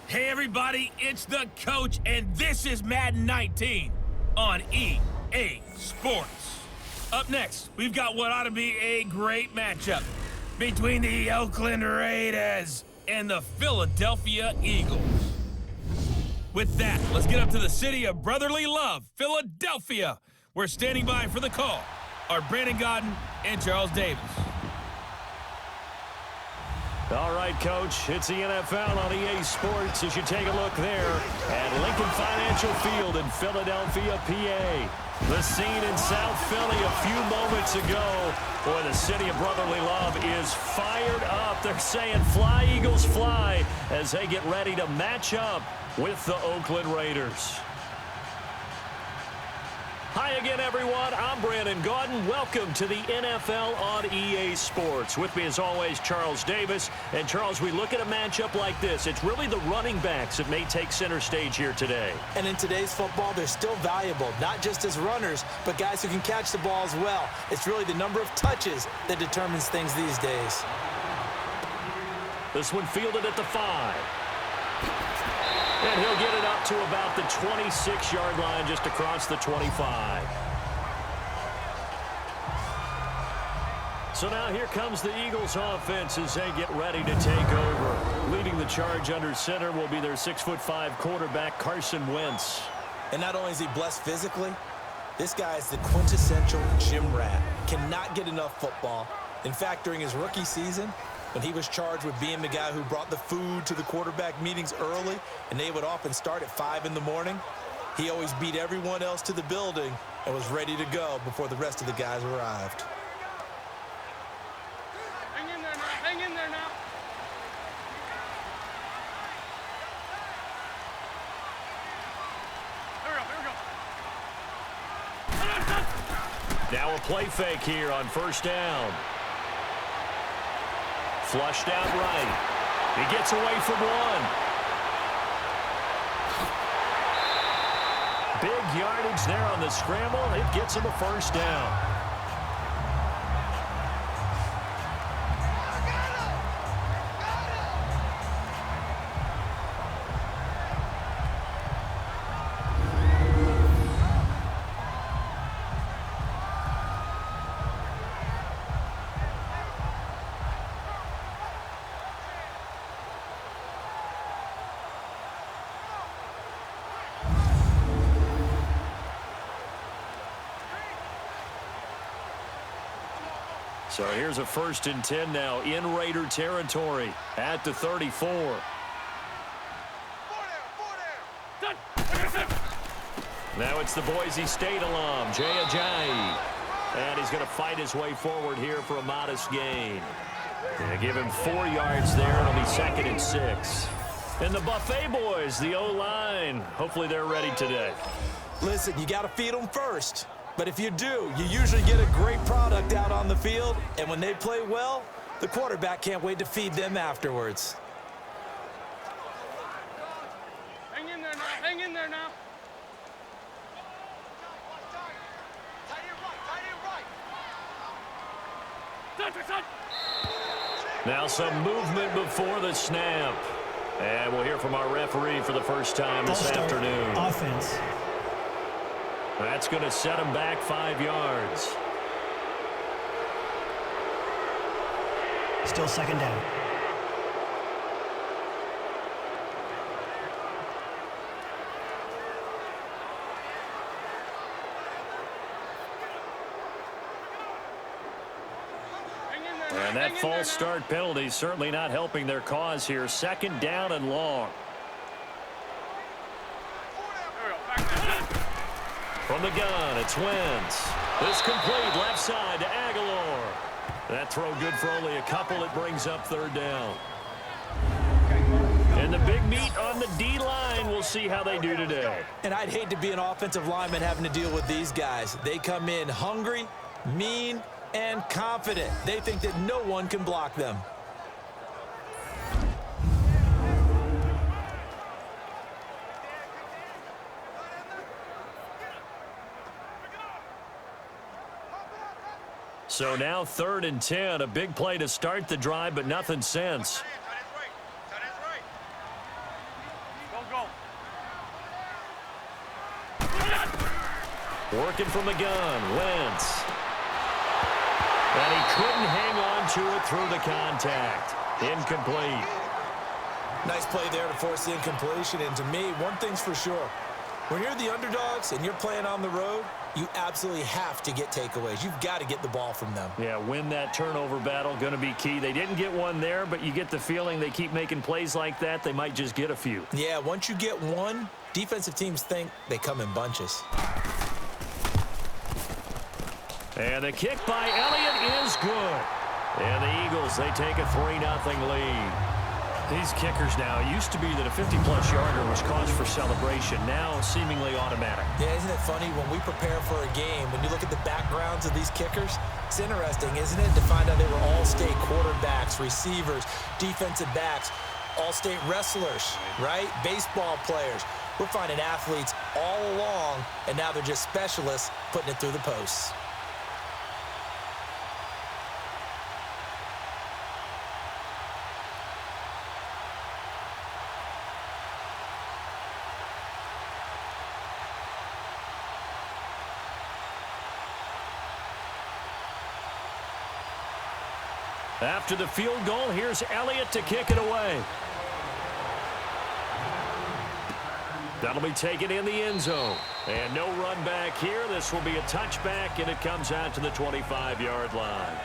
Hey everybody, it's the coach, and this is Madden 19 on EA Sports. Up next, we've got what ought to be a great matchup between the Oakland Raiders and the Philadelphia Eagles. With that, let's get up to the city of brotherly love, Philadelphia. We're standing by for the call are Brandon Godden and Charles Davis. All right, Coach, it's the NFL on EA Sports as you take a look there at Lincoln Financial Field in Philadelphia, PA. The scene in South Philly a few moments ago. Boy, the city of brotherly love is fired up. They're saying fly, Eagles, fly, as they get ready to match up with the Oakland Raiders. Hi again, everyone. I'm Brandon Godden. Welcome to the NFL on EA Sports. With me, as always, Charles Davis. And, Charles, we look at a matchup like this. It's really the running backs that may take center stage here today. And in today's football, they're still valuable, not just as runners, but guys who can catch the ball as well. It's really the number of touches that determines things these days. This one fielded at the 5. And he'll get it up to about the 26-yard line, just across the 25. So now here comes the Eagles offense as they get ready to take over. Leading the charge under center will be their 6'5" quarterback, Carson Wentz. And not only is he blessed physically, this guy is the quintessential gym rat. Cannot get enough football. In fact, during his rookie season, when he was charged with being the guy who brought the food to the quarterback meetings early, and they would often start at 5 in the morning, he always beat everyone else to the building and was ready to go before the rest of the guys arrived. Hang in there now. Hang in there now. Here we go. Now a play fake here on first down. Flushed out right. He gets away from one. Big yardage there on the scramble. It gets him a first down. So here's a 1st and 10 now in Raider territory at the 34. Now it's the Boise State alum, Jay Ajayi. And he's going to fight his way forward here for a modest gain. They give him 4 yards there. It'll be 2nd and 6. And the Buffet boys, the O-line, hopefully they're ready today. Listen, you got to feed them first. But if you do, you usually get a great product out on the field. And when they play well, the quarterback can't wait to feed them afterwards. Hang in there now. Hang in there now. Now some movement before the snap. And we'll hear from our referee for the first time this afternoon. Offense. That's going to set him back 5 yards. Still 2nd down. And that false start penalty certainly not helping their cause here. 2nd down and long. From the gun, it's Wentz. This complete left side to Aguilar. That throw good for only a couple. It brings up 3rd down. And the big meat on the D-line. We'll see how they do today. And I'd hate to be an offensive lineman having to deal with these guys. They come in hungry, mean, and confident. They think that no one can block them. So now 3rd and 10, a big play to start the drive, but nothing since. Working from the gun, Wentz. And he couldn't hang on to it through the contact. Incomplete. Nice play there to force the incompletion. And to me, one thing's for sure. When you're the underdogs and you're playing on the road, you absolutely have to get takeaways. You've got to get the ball from them. Yeah, win that turnover battle, going to be key. They didn't get one there, but you get the feeling they keep making plays like that, they might just get a few. Yeah, once you get one, defensive teams think they come in bunches. And the kick by Elliott is good. And the Eagles, they take a 3-0 lead. These kickers now, it used to be that a 50-plus yarder was cause for celebration. Now, seemingly automatic. Yeah, isn't it funny when we prepare for a game, when you look at the backgrounds of these kickers, it's interesting, isn't it, to find out they were all-state quarterbacks, receivers, defensive backs, all-state wrestlers, right? Baseball players. We're finding athletes all along, and now they're just specialists putting it through the posts. After the field goal, here's Elliott to kick it away. That'll be taken in the end zone. And no run back here. This will be a touchback, and it comes out to the 25-yard line.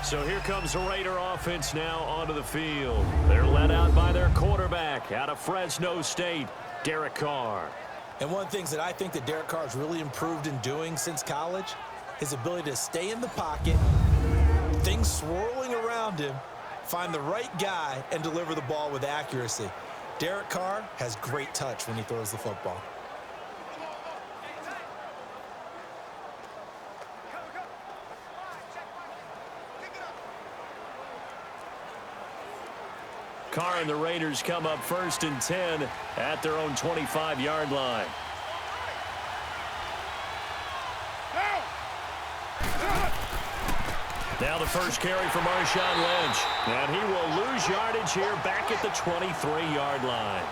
So here comes the Raider offense now onto the field. They're led out by their quarterback out of Fresno State, Derek Carr. And one of the things that I think that Derek Carr has really improved in doing since college, his ability to stay in the pocket, things swirling around him, find the right guy, and deliver the ball with accuracy. Derek Carr has great touch when he throws the football. Carr and the Raiders come up 1st and 10 at their own 25-yard line. Now the first carry for Marshawn Lynch. And he will lose yardage here back at the 23-yard line.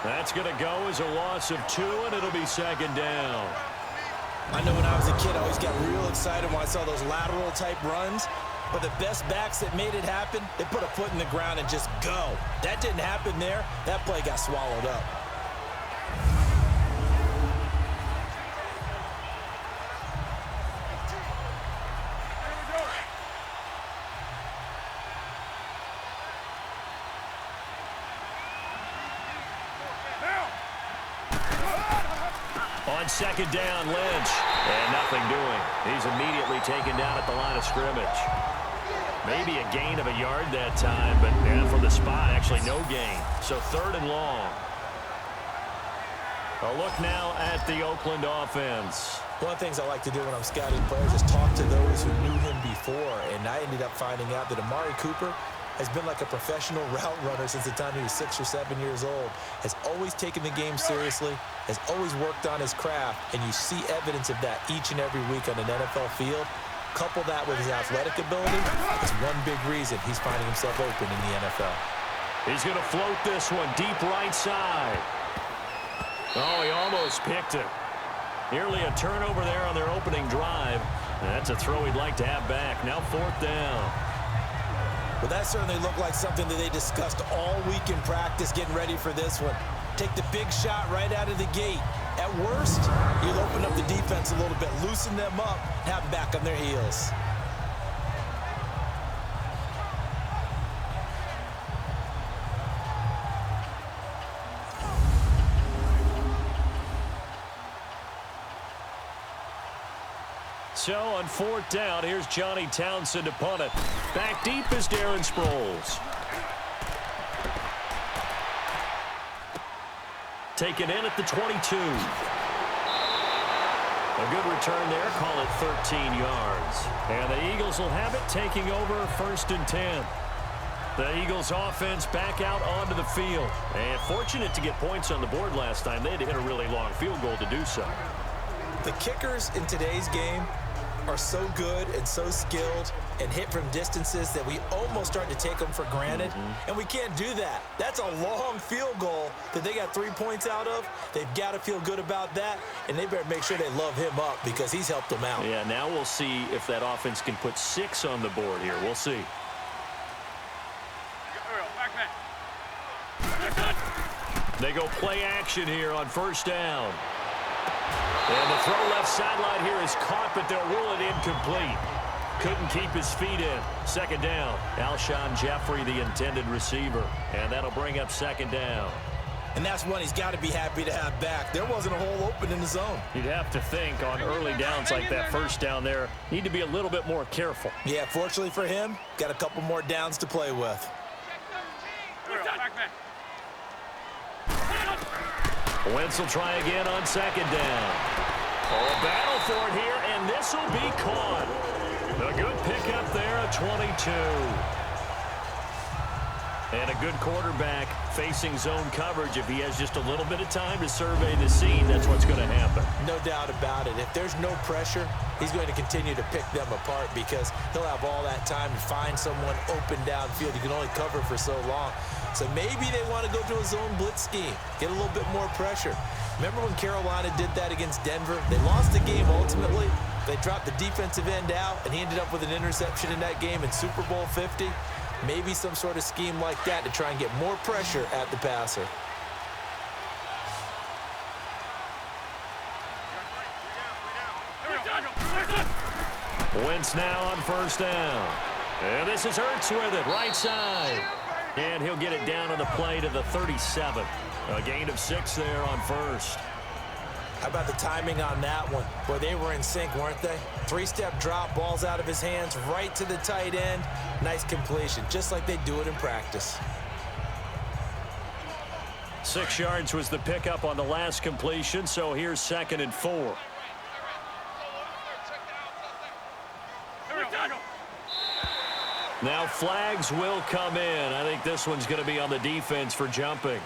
That's going to go as a loss of 2, and it'll be 2nd down. I know when I was a kid, I always got real excited when I saw those lateral-type runs. But the best backs that made it happen, they put a foot in the ground and just go. That didn't happen there. That play got swallowed up. On 2nd down, Lynch. And nothing doing. He's immediately taken down at the line of scrimmage. Maybe a gain of a yard that time, but yeah, from the spot, actually no gain. So 3rd and long. A look now at the Oakland offense. One of the things I like to do when I'm scouting players is talk to those who knew him before. And I ended up finding out that Amari Cooper has been like a professional route runner since the time he was 6 or 7 years old. Has always taken the game seriously, has always worked on his craft, and you see evidence of that each and every week on an NFL field. Couple that with his athletic ability, it's one big reason he's finding himself open in the NFL. He's going to float this one deep right side. Oh, he almost picked it. Nearly a turnover there on their opening drive. That's a throw he'd like to have back. Now 4th down. Well, that certainly looked like something that they discussed all week in practice getting ready for this one. Take the big shot right out of the gate. At worst, you'll open up the defense a little bit, loosen them up, and have them back on their heels. So on 4th down, here's Johnny Townsend to punt it. Back deep is Darren Sproles. Taken in at the 22. A good return there, call it 13 yards. And the Eagles will have it, taking over 1st and 10. The Eagles offense back out onto the field. And fortunate to get points on the board last time. They had to hit a really long field goal to do so. The kickers in today's game are so good and so skilled and hit from distances that we almost start to take them for granted, and we can't do that. That's a long field goal that they got 3 points out of. They've got to feel good about that, and they better make sure they love him up because he's helped them out. Yeah, now we'll see if that offense can put 6 on the board here. We'll see. They go play action here on first down. And the throw left sideline here is caught, but they'll rule it incomplete. Couldn't keep his feet in. Second down. Alshon Jeffrey, the intended receiver. And that'll bring up second down. And that's one he's got to be happy to have back. There wasn't a hole open in the zone. You'd have to think on early downs like that first down there, need to be a little bit more careful. Yeah, fortunately for him, got a couple more downs to play with. Wentz will try again on second down. Oh, a battle for it here, and this will be caught. A good pickup there, a 22. And a good quarterback facing zone coverage. If he has just a little bit of time to survey the scene, that's what's going to happen. No doubt about it. If there's no pressure, he's going to continue to pick them apart because he'll have all that time to find someone open downfield. You can only cover for so long. So maybe they want to go to a zone blitz scheme, get a little bit more pressure. Remember when Carolina did that against Denver? They lost the game ultimately. They dropped the defensive end out, and he ended up with an interception in that game in Super Bowl 50. Maybe some sort of scheme like that to try and get more pressure at the passer. Wentz now on first down. And this is Hurts with it, right side. And he'll get it down on the play to the 37. A gain of 6 there on first. How about the timing on that one? Boy, they were in sync, weren't they? 3-step drop, balls out of his hands, right to the tight end. Nice completion, just like they do it in practice. 6 yards was the pickup on the last completion, so here's 2nd and 4. Now flags will come in. I think this one's going to be on the defense for jumping.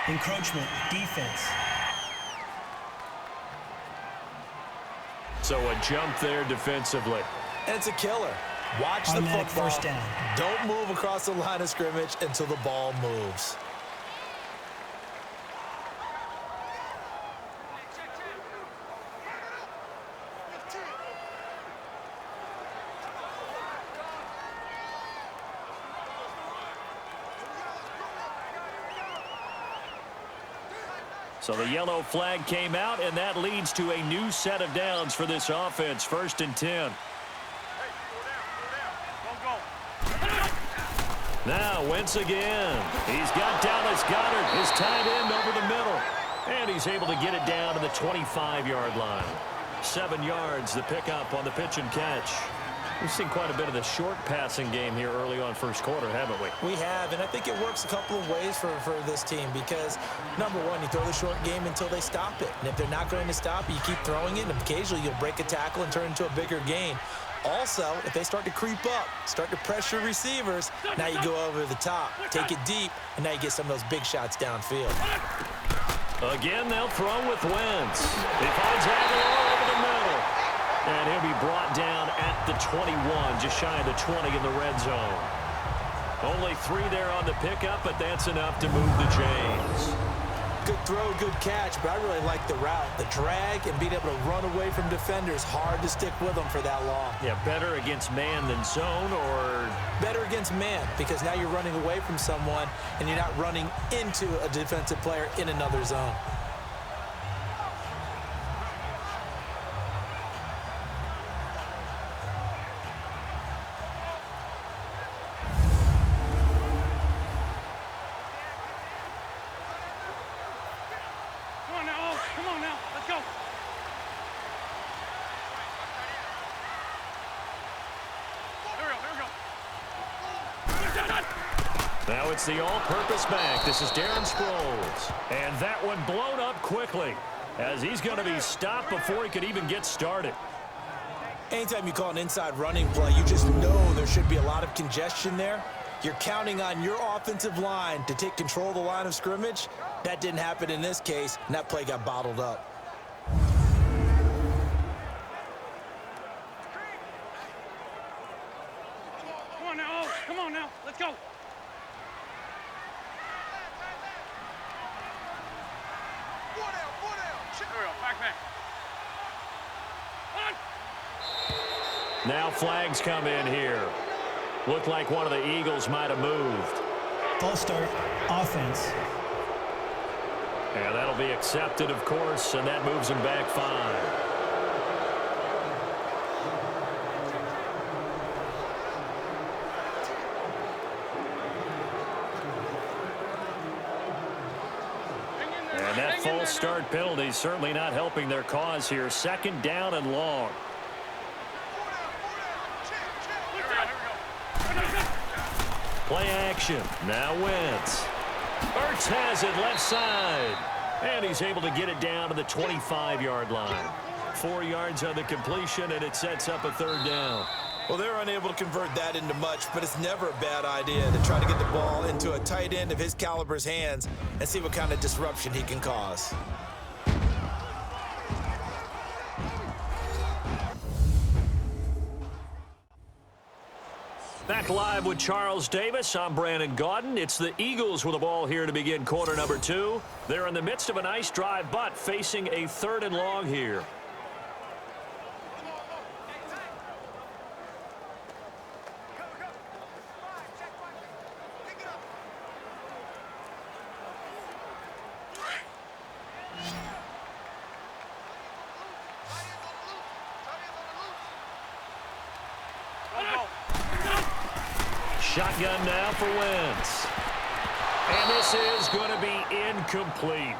Encroachment, defense. So a jump there defensively. And it's a killer. Watch the Automatic football. first down. Don't move across the line of scrimmage until the ball moves. So the yellow flag came out, and that leads to a new set of downs for this offense. 1st and 10. Now Wentz again. He's got Dallas Goedert, his tight end, over the middle. And he's able to get it down to the 25-yard line. 7 yards, the pickup on the pitch and catch. We've seen quite a bit of the short passing game here early on first quarter, haven't we? We have, and I think it works a couple of ways for this team because, number one, you throw the short game until they stop it. And if they're not going to stop it, you keep throwing it, and occasionally you'll break a tackle and turn into a bigger gain. Also, if they start to creep up, start to pressure receivers, now you go over the top, take it deep, and now you get some of those big shots downfield. Again, they'll throw with Wentz. He finds Aguilar over the middle. And he'll be brought down at the 21, just shy of the 20 in the red zone. Only 3 there on the pickup, but that's enough to move the chains. Good throw, good catch, but I really like the route. The drag and being able to run away from defenders, hard to stick with them for that long. Yeah, better against man than zone, or? Better against man, because now you're running away from someone and you're not running into a defensive player in another zone. Now it's the all-purpose back. This is Darren Sproles. And that one blown up quickly as he's going to be stopped before he could even get started. Anytime you call an inside running play, you just know there should be a lot of congestion there. You're counting on your offensive line to take control of the line of scrimmage. That didn't happen in this case, and that play got bottled up. Let's go. There we go. Back. On. Now flags come in here. Looked like one of the Eagles might have moved. False start, offense. And that'll be accepted, of course, and that moves him back 5. And that false start penalty is certainly not helping their cause here. 2nd down and long. Play action. Now Wentz. Ertz has it left side. And he's able to get it down to the 25-yard line. 4 yards on the completion, and it sets up a 3rd down. Well, they're unable to convert that into much, but it's never a bad idea to try to get the ball into a tight end of his caliber's hands and see what kind of disruption he can cause. Back live with Charles Davis. I'm Brandon Gaudin. It's the Eagles with the ball here to begin quarter number 2. They're in the midst of a nice drive, but facing a 3rd and long here. Shotgun now for Wentz. And this is going to be incomplete.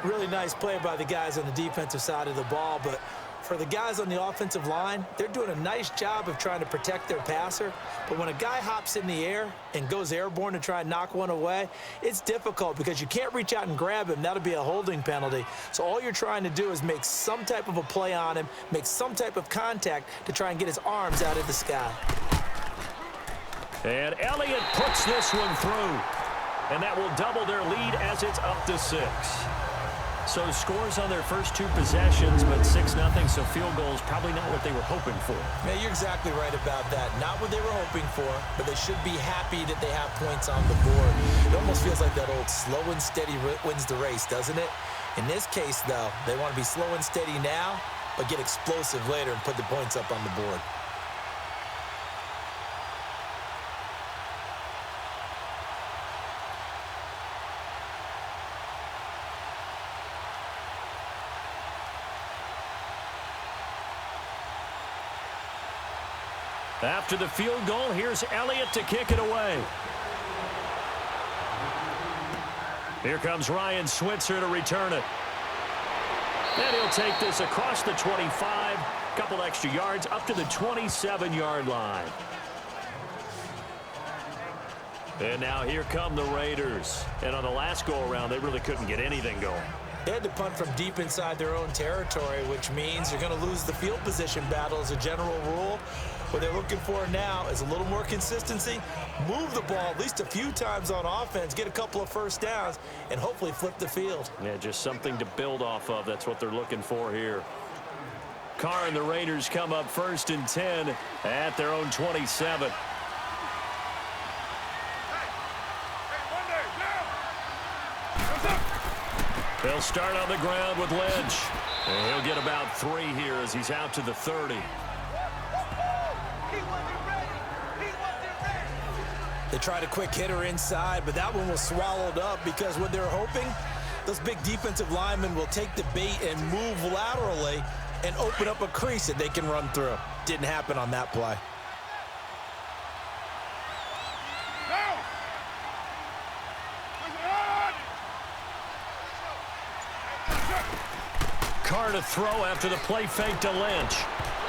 Really nice play by the guys on the defensive side of the ball, but for the guys on the offensive line, they're doing a nice job of trying to protect their passer. But when a guy hops in the air and goes airborne to try and knock one away, it's difficult because you can't reach out and grab him. That'll be a holding penalty. So all you're trying to do is make some type of a play on him, make some type of contact to try and get his arms out of the sky. And Elliott puts this one through. And that will double their lead as it's up to 6. So scores on their first 2 possessions, but 6-0, so field goals probably not what they were hoping for. Yeah, you're exactly right about that. Not what they were hoping for, but they should be happy that they have points on the board. It almost feels like that old slow and steady wins the race, doesn't it? In this case, though, they want to be slow and steady now, but get explosive later and put the points up on the board. After the field goal, here's Elliott to kick it away. Here comes Ryan Switzer to return it. And he'll take this across the 25, couple extra yards up to the 27-yard line. And now here come the Raiders. And on the last go-around, they really couldn't get anything going. They had to punt from deep inside their own territory, which means you're going to lose the field position battle as a general rule. What they're looking for now is a little more consistency, move the ball at least a few times on offense, get a couple of first downs, and hopefully flip the field. Yeah, just something to build off of. That's what they're looking for here. Carr and the Raiders come up 1st and 10 at their own 27. They'll start on the ground with Lynch. And he'll get about 3 here as he's out to the 30. They tried a quick hitter inside, but that one was swallowed up because what they're hoping, those big defensive linemen will take the bait and move laterally and open up a crease that they can run through. Didn't happen on that play. Carr to throw after the play fake to Lynch.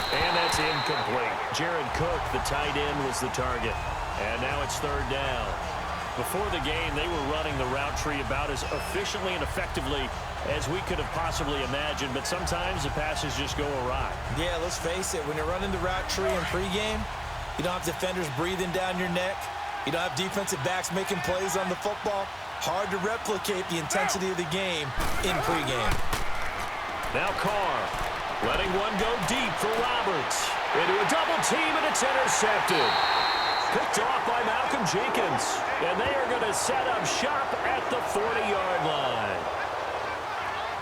And that's incomplete. Jared Cook, the tight end, was the target. And now it's 3rd down. Before the game, they were running the route tree about as efficiently and effectively as we could have possibly imagined, but sometimes the passes just go awry. Yeah, let's face it, when you're running the route tree in pregame, you don't have defenders breathing down your neck. You don't have defensive backs making plays on the football. Hard to replicate the intensity of the game in pregame. Now Carr letting one go deep for Roberts. Into a double team, and it's intercepted. Picked off by Malcolm Jenkins. And they are going to set up shop at the 40-yard line.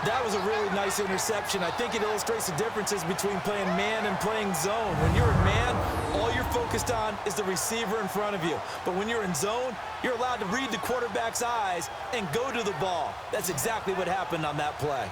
That was a really nice interception. I think it illustrates the differences between playing man and playing zone. When you're in man, all you're focused on is the receiver in front of you. But when you're in zone, you're allowed to read the quarterback's eyes and go to the ball. That's exactly what happened on that play.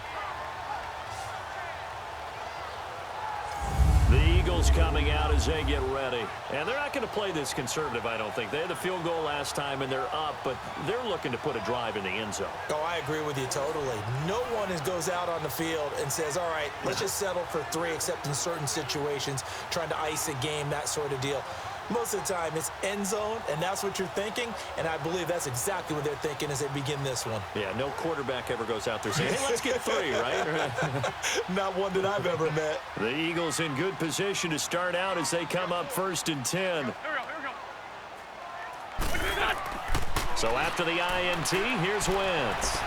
The Eagles coming out as they get ready. And they're not going to play this conservative, I don't think. They had the field goal last time, and they're up, but they're looking to put a drive in the end zone. Oh, I agree with you totally. No one goes out on the field and says, all right, let's just settle for 3, except in certain situations, trying to ice a game, that sort of deal. Most of the time, it's end zone, and that's what you're thinking, and I believe that's exactly what they're thinking as they begin this one. Yeah, no quarterback ever goes out there saying, hey, let's get 3, right? Not one that I've ever met. The Eagles in good position to start out as they come up 1st and 10. Here we go. So after the INT, here's Wentz.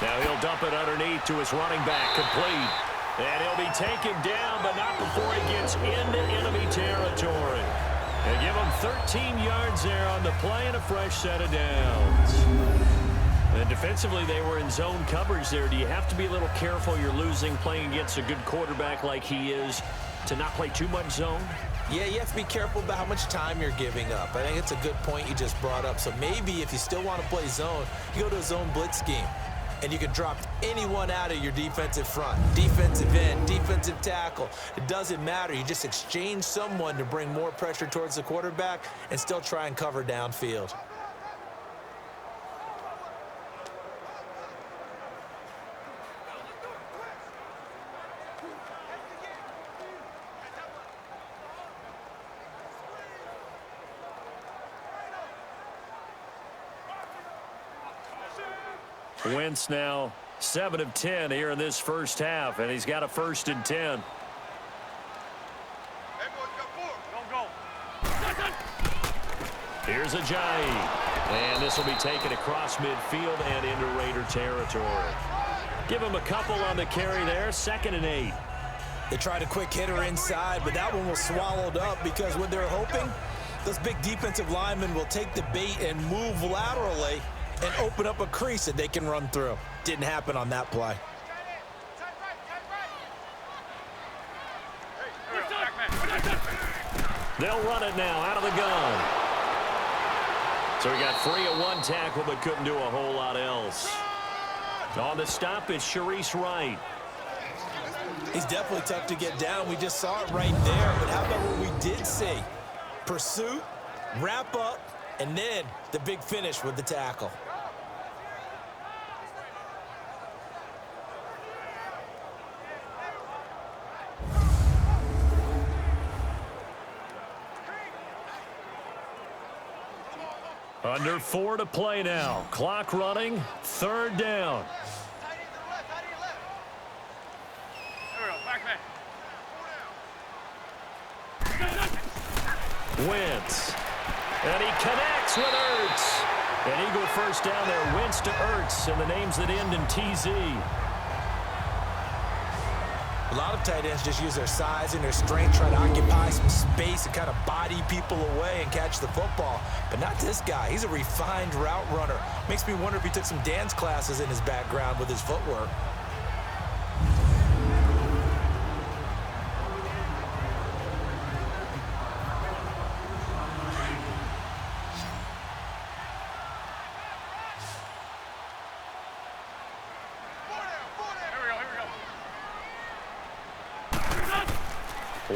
Now he'll dump it underneath to his running back, complete. And he'll be taken down, but not before he gets into enemy territory. They give him 13 yards there on the play and a fresh set of downs. And defensively, they were in zone coverage there. Do you have to be a little careful? You're losing, playing against a good quarterback like he is, to not play too much zone? Yeah, you have to be careful about how much time you're giving up. I think it's a good point you just brought up. So maybe if you still want to play zone, you go to a zone blitz scheme. And you can drop anyone out of your defensive front. Defensive end, defensive tackle. It doesn't matter. You just exchange someone to bring more pressure towards the quarterback and still try and cover downfield. Wentz now 7 of 10 here in this first half, and he's got a 1st and 10. Here's Ajayi, and this will be taken across midfield and into Raider territory. Give him a couple on the carry there, 2nd and 8. They tried a quick hitter inside, but that one was swallowed up because what they're hoping, those big defensive linemen will take the bait and move laterally and open up a crease that they can run through. Didn't happen on that play. They'll run it now out of the gun. So he got free of 1 tackle but couldn't do a whole lot else. On the stop is Sharice Wright. He's definitely tough to get down. We just saw it right there. But how about what we did see? Pursuit, wrap up, and then the big finish with the tackle. Under 4 to play now. Clock running. 3rd down. Wentz. And he connects with Ertz. An Eagle first down there. Wentz to Ertz. And the names that end in TZ. A lot of tight ends just use their size and their strength, try to occupy some space and kind of body people away and catch the football. But not this guy. He's a refined route runner. Makes me wonder if he took some dance classes in his background with his footwork.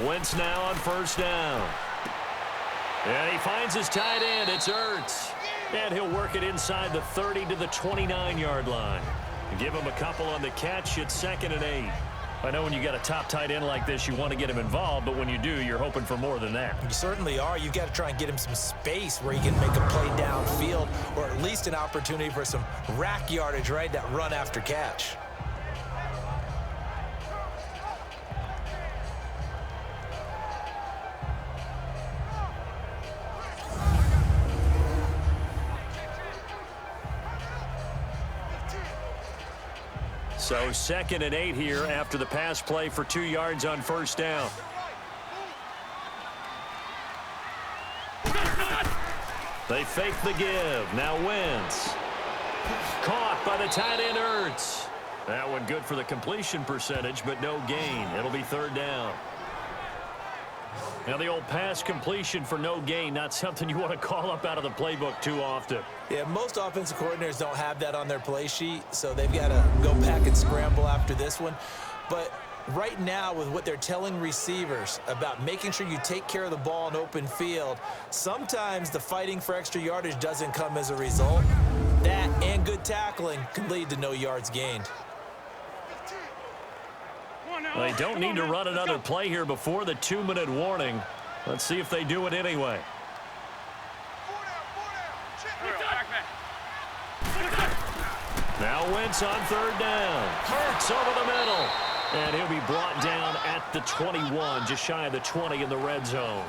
Wentz now on 1st down. And he finds his tight end. It's Ertz. And he'll work it inside the 30 to the 29-yard line. Give him a couple on the catch. It's 2nd and 8. I know when you got a top tight end like this, you want to get him involved, but when you do, you're hoping for more than that. You certainly are. You've got to try and get him some space where he can make a play downfield, or at least an opportunity for some rack yardage, right? That run after catch. So 2nd and 8 here after the pass play for 2 yards on 1st down. They fake the give. Now Wentz. Caught by the tight end Ertz. That one good for the completion percentage, but no gain. It'll be third down. Now the old pass completion for no gain, not something you want to call up out of the playbook too often. Yeah, most offensive coordinators don't have that on their play sheet, so they've got to go pack and scramble after this one. But right now, with what they're telling receivers about making sure you take care of the ball in open field, sometimes the fighting for extra yardage doesn't come as a result. That and good tackling can lead to no yards gained. They don't need to run another play here before the 2-minute warning. Let's see if they do it anyway. Now Wentz on third down. Hurts over the middle. And he'll be brought down at the 21, just shy of the 20 in the red zone.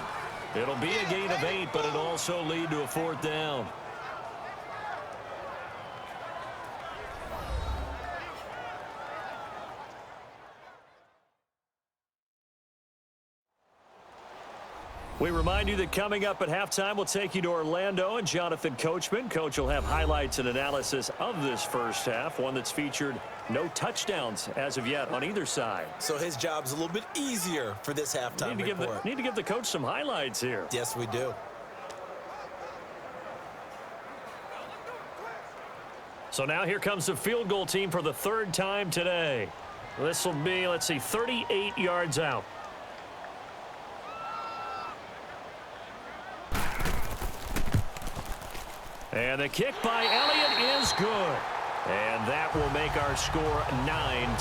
It'll be a gain of 8, but it'll also lead to a fourth down. We remind you that coming up at halftime, we'll take you to Orlando and Jonathan Coachman. Coach will have highlights and analysis of this first half, one that's featured no touchdowns as of yet on either side. So his job's a little bit easier for this halftime report. Need to give the coach some highlights here. Yes, we do. So now here comes the field goal team for the third time today. This will be, let's see, 38 yards out. And the kick by Elliott is good. And that will make our score 9-0.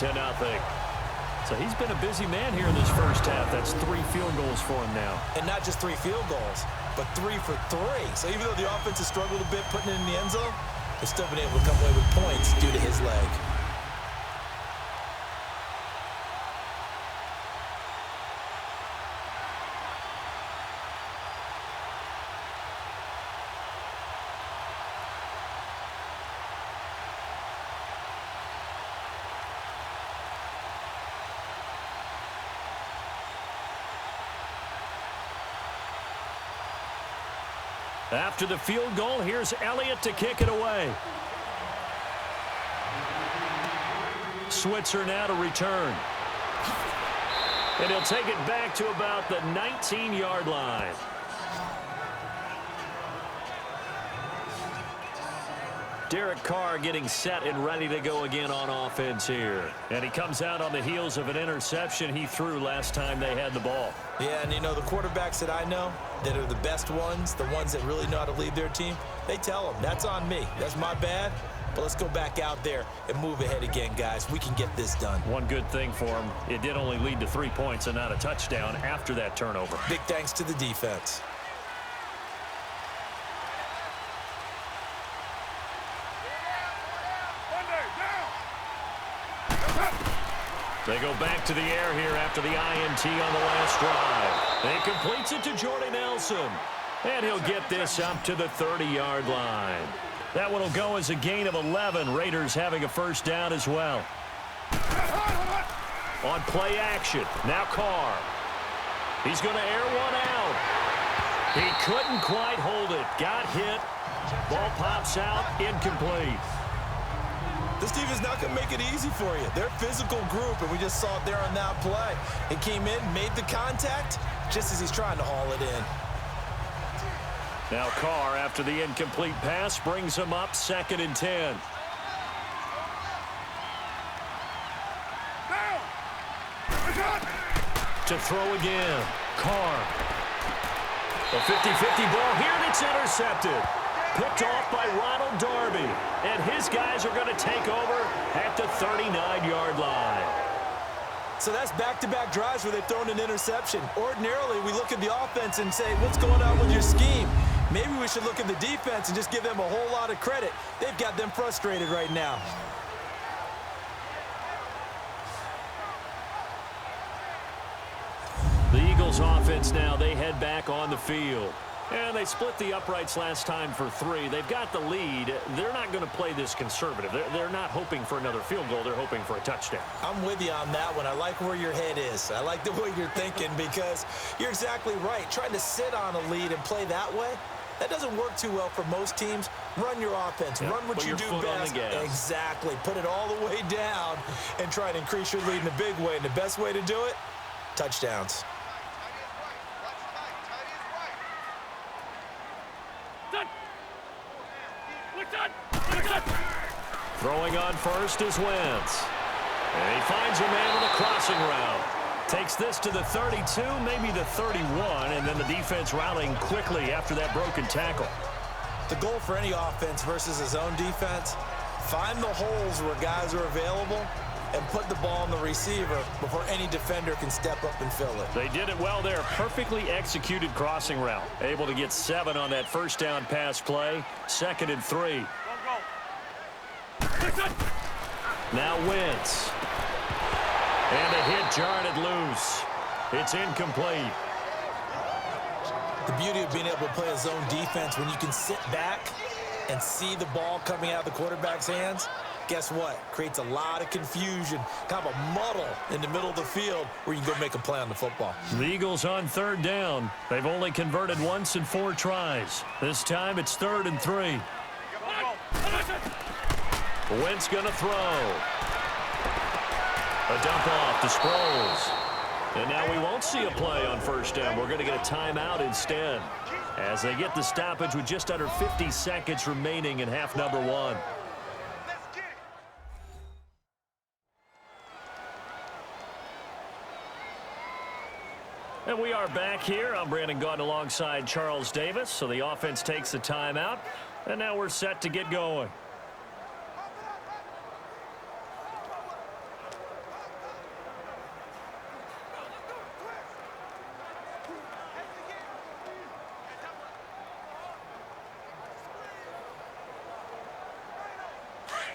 So he's been a busy man here in this first half. That's 3 field goals for him now. And not just 3 field goals, but 3 for 3. So even though the offense has struggled a bit putting it in the end zone, they've still been able to come away with points due to his leg. After the field goal, here's Elliott to kick it away. Switzer now to return. And he'll take it back to about the 19-yard line. Derek Carr getting set and ready to go again on offense here. And he comes out on the heels of an interception he threw last time they had the ball. Yeah, and you know, the quarterbacks that I know that are the best ones, the ones that really know how to lead their team, they tell them, that's on me. That's my bad. But let's go back out there and move ahead again, guys. We can get this done. One good thing for him, it did only lead to 3 points and not a touchdown after that turnover. Big thanks to the defense. They go back to the air here after the INT on the last drive. They completes it to Jordy Nelson. And he'll get this up to the 30-yard line. That one will go as a gain of 11. Raiders having a first down as well. On play action, now Carr. He's going to air one out. He couldn't quite hold it. Got hit. Ball pops out, incomplete. This team is not going to make it easy for you. They're a physical group, and we just saw it there on that play. He came in, made the contact, just as he's trying to haul it in. Now Carr, after the incomplete pass, brings him up 2nd and 10. To throw again, Carr. A 50-50 ball here, and it's intercepted. Picked off by Ronald Darby. And his guys are going to take over at the 39-yard line. So that's back-to-back drives where they've thrown an interception. Ordinarily, we look at the offense and say, what's going on with your scheme? Maybe we should look at the defense and just give them a whole lot of credit. They've got them frustrated right now. The Eagles offense now, they head back on the field. And they split the uprights last time for 3. They've got the lead. They're not going to play this conservative. They're not hoping for another field goal. They're hoping for a touchdown. I'm with you on that one. I like where your head is. I like the way you're thinking because you're exactly right. Trying to sit on a lead and play that way, That doesn't work too well for most teams. Run your offense. Run what you do best. Exactly. Put it all the way down and try to increase your lead in a big way. And the best way to do it, touchdowns. Throwing on first is Wentz. And he finds a man with a crossing route. Takes this to the 32, maybe the 31, and then the defense rallying quickly after that broken tackle. The goal for any offense versus his own defense, find the holes where guys are available and put the ball on the receiver before any defender can step up and fill it. They did it well there. Perfectly executed crossing route. Able to get 7 on that first down pass play. 2nd and 3. Now Wentz. And a hit jarred it loose. It's incomplete. The beauty of being able to play a zone defense when you can sit back and see the ball coming out of the quarterback's hands, guess what? Creates a lot of confusion, kind of a muddle in the middle of the field where you can go make a play on the football. The Eagles on 3rd down. They've only converted once in 4 tries. This time it's 3rd and 3. Wentz gonna throw. A dump off to Sproles. And now we won't see a play on 1st down. We're going to get a timeout instead as they get the stoppage with just under 50 seconds remaining in half number 1. And we are back here. I'm Brandon Gaudin alongside Charles Davis. So the offense takes the timeout. And now we're set to get going.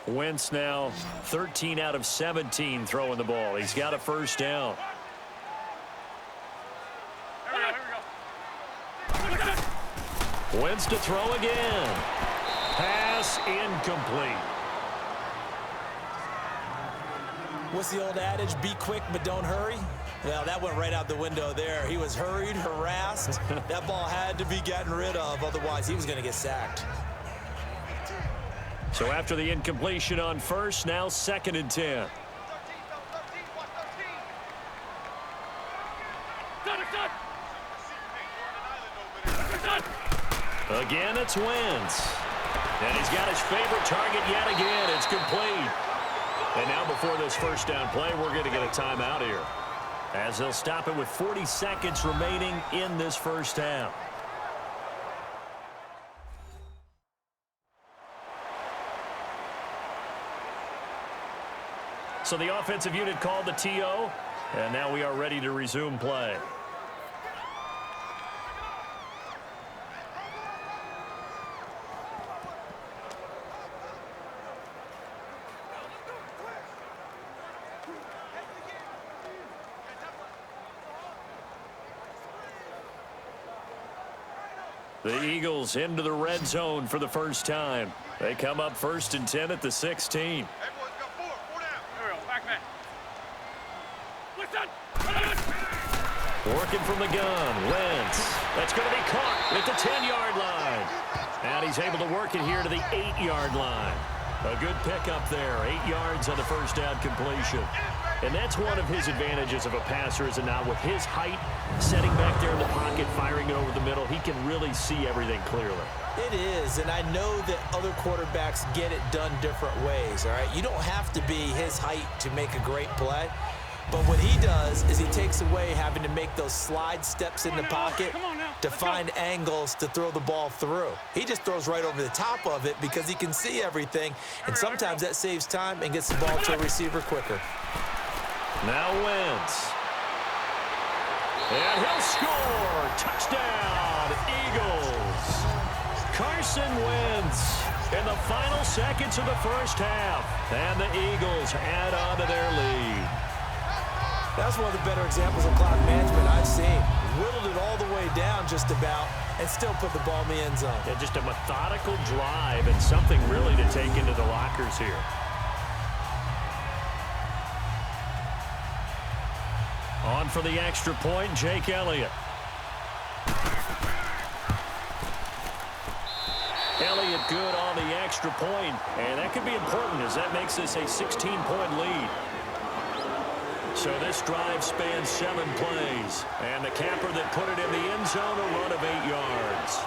Wentz now 13 out of 17 throwing the ball. He's got a 1st down. Wentz to throw again. Pass incomplete. What's the old adage? Be quick, but don't hurry. Well, that went right out the window there. He was hurried, harassed. That ball had to be gotten rid of. Otherwise, he was going to get sacked. So after the incompletion on 1st, now 2nd and 10. Again, it's Wentz. And he's got his favorite target yet again. It's complete. And now before this 1st down play, we're going to get a timeout here, as they'll stop it with 40 seconds remaining in this 1st half. So the offensive unit called the TO, and now we are ready to resume play. The Eagles into the red zone for the first time. They come up 1st and 10 at the 16. Working from the gun, Wentz. That's going to be caught at the 10-yard line. And he's able to work it here to the 8-yard line. A good pickup there, 8 yards on the 1st down completion. And that's one of his advantages of a passer, is it not? With his height, setting back there in the pocket, firing it over the middle, he can really see everything clearly. It is, and I know that other quarterbacks get it done different ways, all right? You don't have to be his height to make a great play. But what he does is he takes away having to make those slide steps in the pocket to find angles to throw the ball through. He just throws right over the top of it because he can see everything, and sometimes that saves time and gets the ball to a receiver quicker. Now Wentz. And he'll score. Touchdown, Eagles. Carson Wentz in the final seconds of the 1st half. And the Eagles add on to their lead. That's one of the better examples of clock management I've seen. Whittled it all the way down just about and still put the ball in the end zone. Yeah, just a methodical drive and something really to take into the lockers here. On for the extra point, Jake Elliott. Elliott good on the extra point, and that could be important as that makes this a 16-point lead. So this drive spans 7 plays, and the capper that put it in the end zone, a run of 8 yards.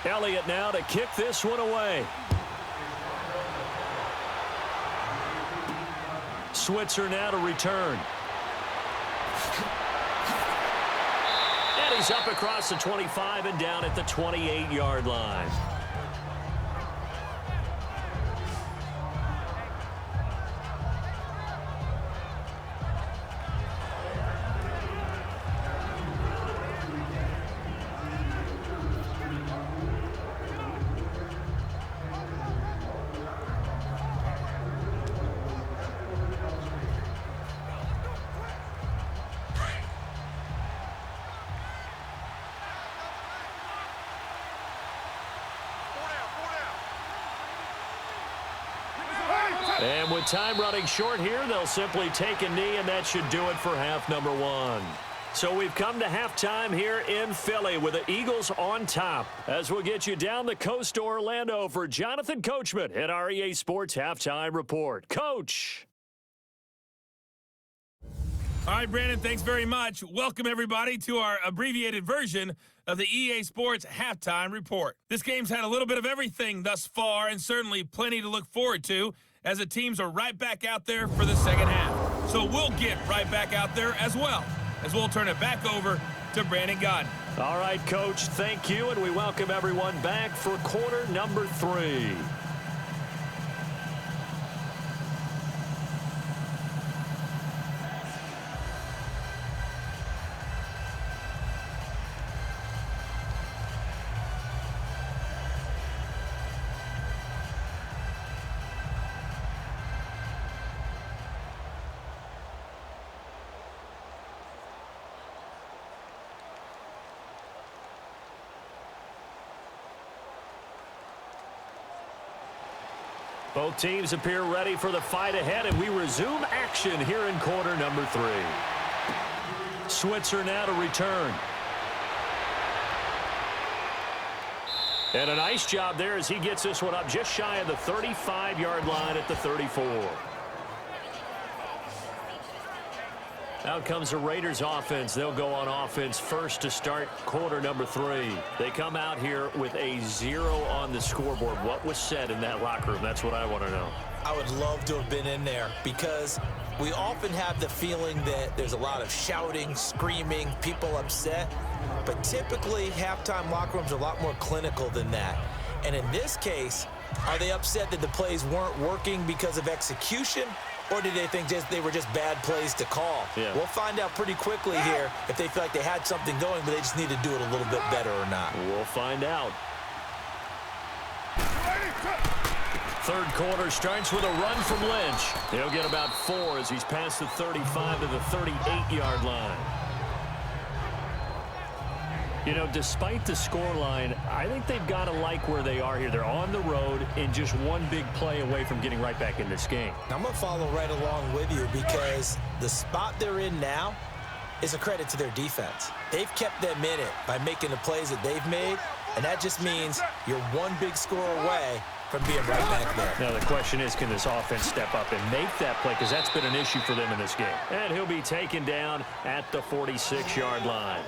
Elliott now to kick this one away. Switzer now to return. And he's up across the 25 and down at the 28-yard line. And with time running short here, they'll simply take a knee, and that should do it for half number 1. So we've come to halftime here in Philly with the Eagles on top. As we'll get you down the coast to Orlando for Jonathan Coachman at our EA Sports Halftime Report. Coach! All right, Brandon, thanks very much. Welcome, everybody, to our abbreviated version of the EA Sports Halftime Report. This game's had a little bit of everything thus far, and certainly plenty to look forward to, as the teams are right back out there for the second half. So we'll get right back out there as well, as we'll turn it back over to Brandon Godden. All right, Coach, thank you, and we welcome everyone back for quarter number 3. Both teams appear ready for the fight ahead, and we resume action here in quarter number 3. Switzer now to return. And a nice job there as he gets this one up just shy of the 35-yard line at the 34. Out comes the Raiders offense. They'll go on offense first to start quarter number 3. They come out here with a 0 on the scoreboard. What was said in that locker room? That's what I want to know. I would love to have been in there because we often have the feeling that there's a lot of shouting, screaming, people upset. But typically, halftime locker rooms are a lot more clinical than that. And in this case, are they upset that the plays weren't working because of execution? Or did they think they were just bad plays to call? Yeah. We'll find out pretty quickly here if they feel like they had something going, but they just need to do it a little bit better or not. We'll find out. Third quarter starts with a run from Lynch. He'll get about 4 as he's past the 35 to the 38-yard line. You know, despite the scoreline, I think they've got to like where they are here. They're on the road and just one big play away from getting right back in this game. I'm going to follow right along with you because the spot they're in now is a credit to their defense. They've kept them in it by making the plays that they've made, and that just means you're one big score away from being right back there. Now the question is, can this offense step up and make that play? Because that's been an issue for them in this game. And he'll be taken down at the 46-yard line.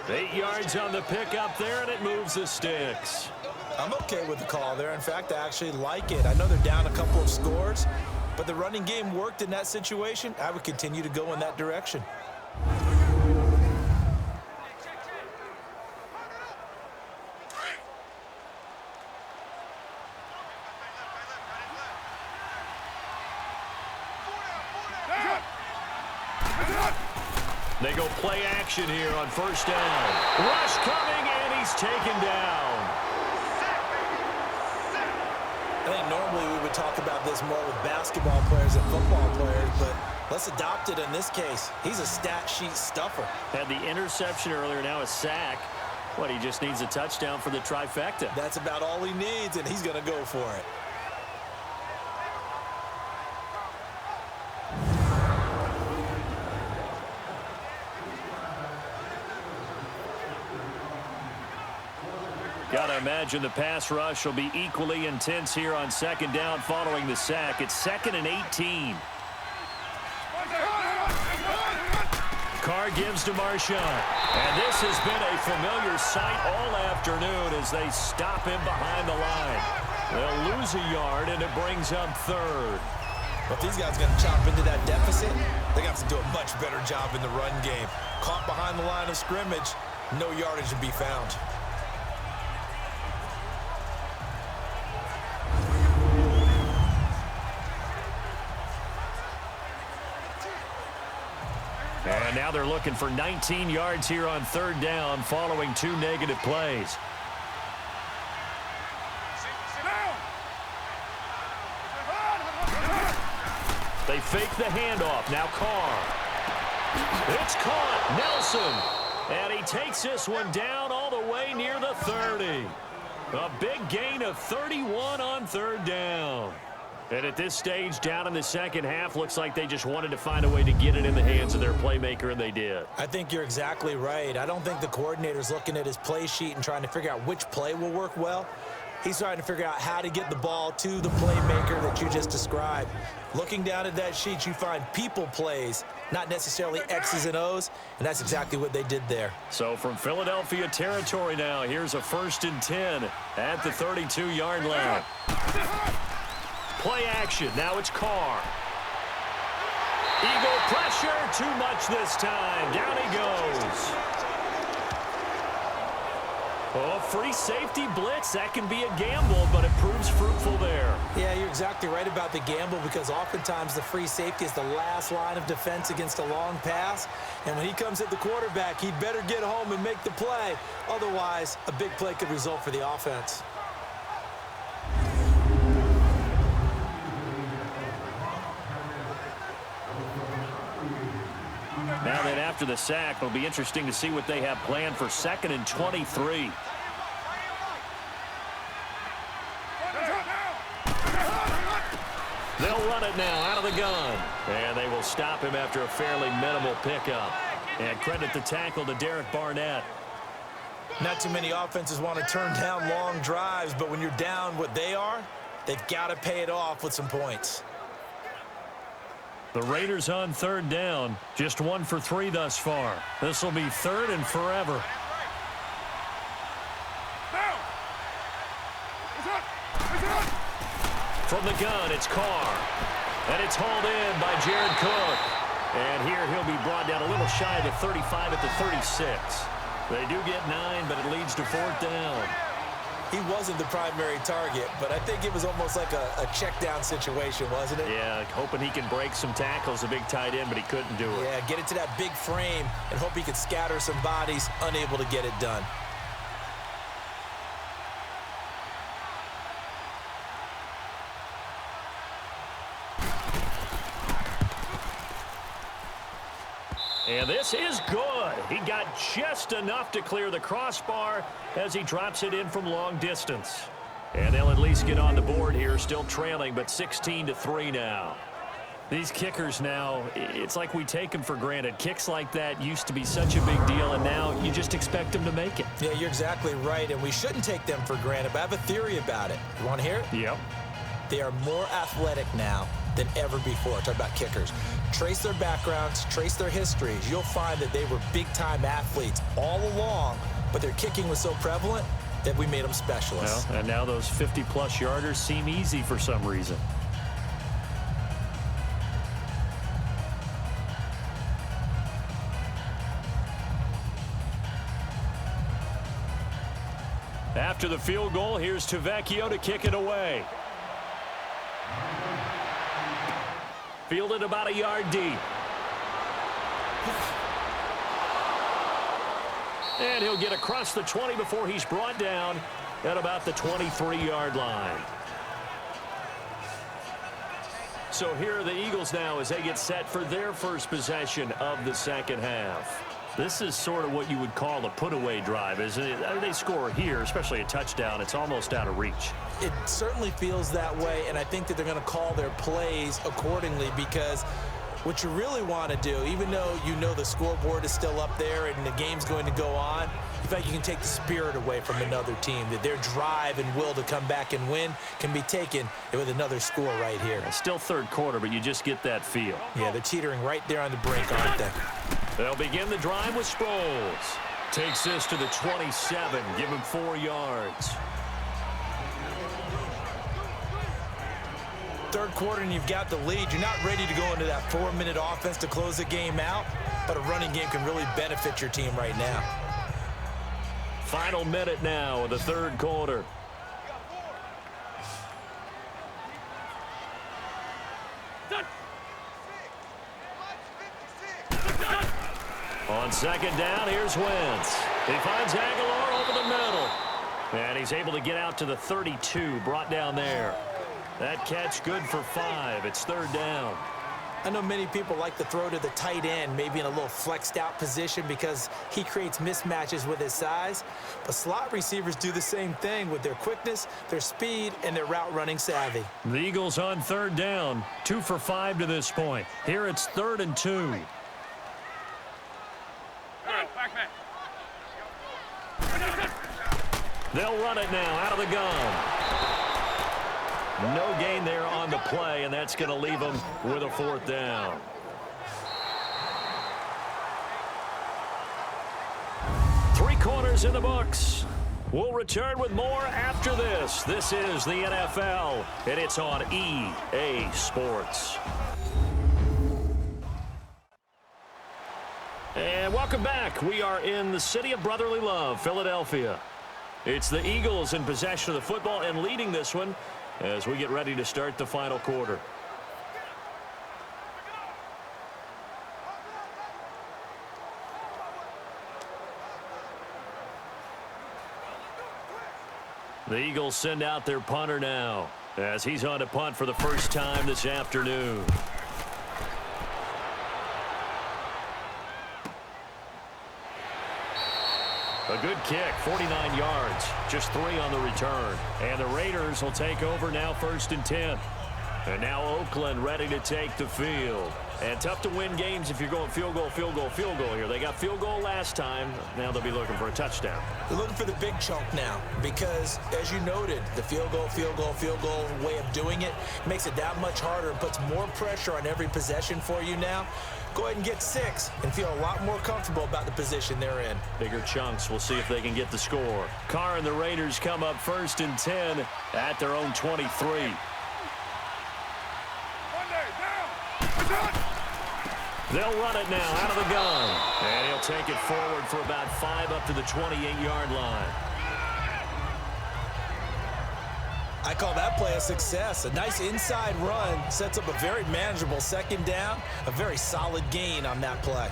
8 yards on the pickup there, and it moves the sticks. I'm okay with the call there. In fact, I actually like it. I know they're down a couple of scores, but the running game worked in that situation. I would continue to go in that direction. They go play action here on first down. Rush coming, and he's taken down. I think normally we would talk about this more with basketball players and football players, but let's adopt it in this case. He's a stat sheet stuffer. Had the interception earlier, now a sack. What, he just needs a touchdown for the trifecta. That's about all he needs, and he's going to go for it. Gotta imagine the pass rush will be equally intense here on second down following the sack. It's 2nd and 18. Carr gives to Marshawn. And this has been a familiar sight all afternoon as they stop him behind the line. They'll lose a yard, and it brings up 3rd. But if these guys are going to chop into that deficit, they're going to have to do a much better job in the run game. Caught behind the line of scrimmage, no yardage to be found. And now they're looking for 19 yards here on 3rd down following 2 negative plays. They fake the handoff. Now Carr. It's caught. Nelson. And he takes this one down all the way near the 30. A big gain of 31 on 3rd down. And at this stage, down in the second half, looks like they just wanted to find a way to get it in the hands of their playmaker, and they did. I think you're exactly right. I don't think the coordinator's looking at his play sheet and trying to figure out which play will work well. He's trying to figure out how to get the ball to the playmaker that you just described. Looking down at that sheet, you find people plays, not necessarily X's and O's, and that's exactly what they did there. So from Philadelphia territory now, here's a 1st and 10 at the 32-yard line. Play action. Now it's Carr. Eagle pressure. Too much this time. Down he goes. Oh, free safety blitz. That can be a gamble, but it proves fruitful there. Yeah, you're exactly right about the gamble because oftentimes the free safety is the last line of defense against a long pass. And when he comes at the quarterback, he'd better get home and make the play. Otherwise, a big play could result for the offense. Now then, after the sack, it'll be interesting to see what they have planned for 2nd and 23. They'll run it now out of the gun. And they will stop him after a fairly minimal pickup. And credit the tackle to Derek Barnett. Not too many offenses want to turn down long drives, but when you're down what they are, they've got to pay it off with some points. The Raiders on 3rd down, just 1 for 3 thus far. This will be 3rd and forever. From the gun, it's Carr. And it's hauled in by Jared Cook. And here he'll be brought down a little shy of the 35 at the 36. They do get 9, but it leads to 4th down. He wasn't the primary target, but I think it was almost like a check down situation, wasn't it? Yeah, hoping he can break some tackles, a big tight end, but he couldn't do it. Yeah, get it to that big frame and hope he could scatter some bodies, unable to get it done. And this is good. He got just enough to clear the crossbar as he drops it in from long distance. And they'll at least get on the board here, still trailing, but 16-3 now. These kickers now, it's like we take them for granted. Kicks like that used to be such a big deal, and now you just expect them to make it. Yeah, you're exactly right, and we shouldn't take them for granted, but I have a theory about it. You want to hear it? Yep. They are more athletic now than ever before. Talk about kickers. Trace their backgrounds, trace their histories. You'll find that they were big-time athletes all along, but their kicking was so prevalent that we made them specialists. Well, and now those 50-plus yarders seem easy for some reason. After the field goal, here's Tavecchio to kick it away. Fielded about a yard deep. And he'll get across the 20 before he's brought down at about the 23-yard line. So here are the Eagles now as they get set for their first possession of the second half. This is sort of what you would call a put-away drive, isn't it? I mean, they score here, especially a touchdown. It's almost out of reach. It certainly feels that way, and I think that they're going to call their plays accordingly, because what you really want to do, even though you know the scoreboard is still up there and the game's going to go on, you feel like you can take the spirit away from another team, that their drive and will to come back and win can be taken with another score right here. It's still third quarter, but you just get that feel. Yeah, they're teetering right there on the brink, aren't they? They'll begin the drive with Sproles. Takes this to the 27, give him 4 yards. Third quarter and you've got the lead. You're not ready to go into that 4-minute offense to close the game out, but a running game can really benefit your team right now. Final minute now of the third quarter. On second down, here's Wentz. He finds Aguilar over the middle. And he's able to get out to the 32, brought down there. That catch good for 5. It's third down. I know many people like to throw to the tight end, maybe in a little flexed out position because he creates mismatches with his size. But slot receivers do the same thing with their quickness, their speed, and their route running savvy. The Eagles on third down, 2 for 5 to this point. Here it's 3rd and 2. They'll run it now out of the gun. No gain there on the play, and that's going to leave them with a 4th down. Three quarters in the books. We'll return with more after this. This is the NFL, and it's on EA Sports. And welcome back. We are in the city of brotherly love, Philadelphia. It's the Eagles in possession of the football and leading this one as we get ready to start the final quarter. The Eagles send out their punter now as he's on to punt for the first time this afternoon. A good kick, 49 yards, just 3 on the return. And the Raiders will take over now 1st and 10. And now Oakland ready to take the field. And tough to win games if you're going field goal, field goal, field goal here. They got field goal last time. Now they'll be looking for a touchdown. They're looking for the big chunk now because, as you noted, the field goal, field goal, field goal way of doing it makes it that much harder and puts more pressure on every possession for you now. Go ahead and get 6 and feel a lot more comfortable about the position they're in. Bigger chunks. We'll see if they can get the score. Carr and the Raiders come up 1st and 10 at their own 23. They'll run it now out of the gun. And he'll take it forward for about 5 up to the 28-yard line. I call that play a success. A nice inside run sets up a very manageable 2nd down. A very solid gain on that play.